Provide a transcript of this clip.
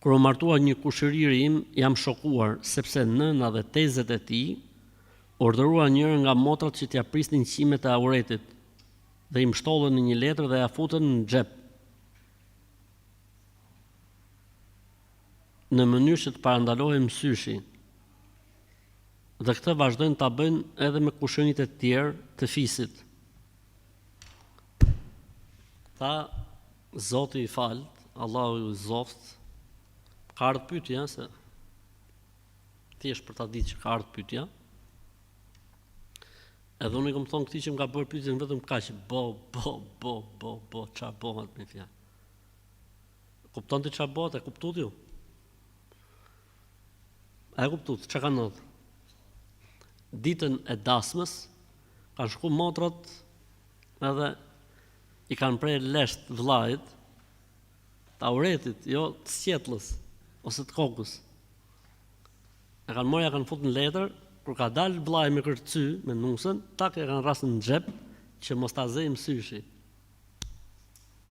Kur u martua një kushëriri im, jam shokuar sepse nëna dhe tezet e tij urdhëruan njërin nga motrat që t'ia prisnin qimet e auretit dhe i mshtollën në një letër dhe ja futën në xhep. Në mënyrë që të parandalohen syshi. Dhe këtë vazhdojnë ta bëjnë edhe me kushërinjtë e tjerë të fisit. Tha, Zoti i falt, Allahu ju zoft, ka ardhur pyetja se thjesht për ta ditë që ka ardhur pyetja. Edhe unë i kam thonë këtij që më ka bërë pyetjen vetëm kaq, çfarë bëhet me fjalë. Kuptonte çfarë bëhet, e kuptuat ju? A e kuptuat çka ka ndodhur? Ditën e dasmës kanë shku motrat edhe i kanë prerë lesht vllajit të auretit, jo të sqetllës ose të kokës. E kanë marrë, ja kanë futur në letër, kur ka dalë vllai me kërcy, me nusën, tak e kanë rasën në xhep që mos ta zejmë syshi.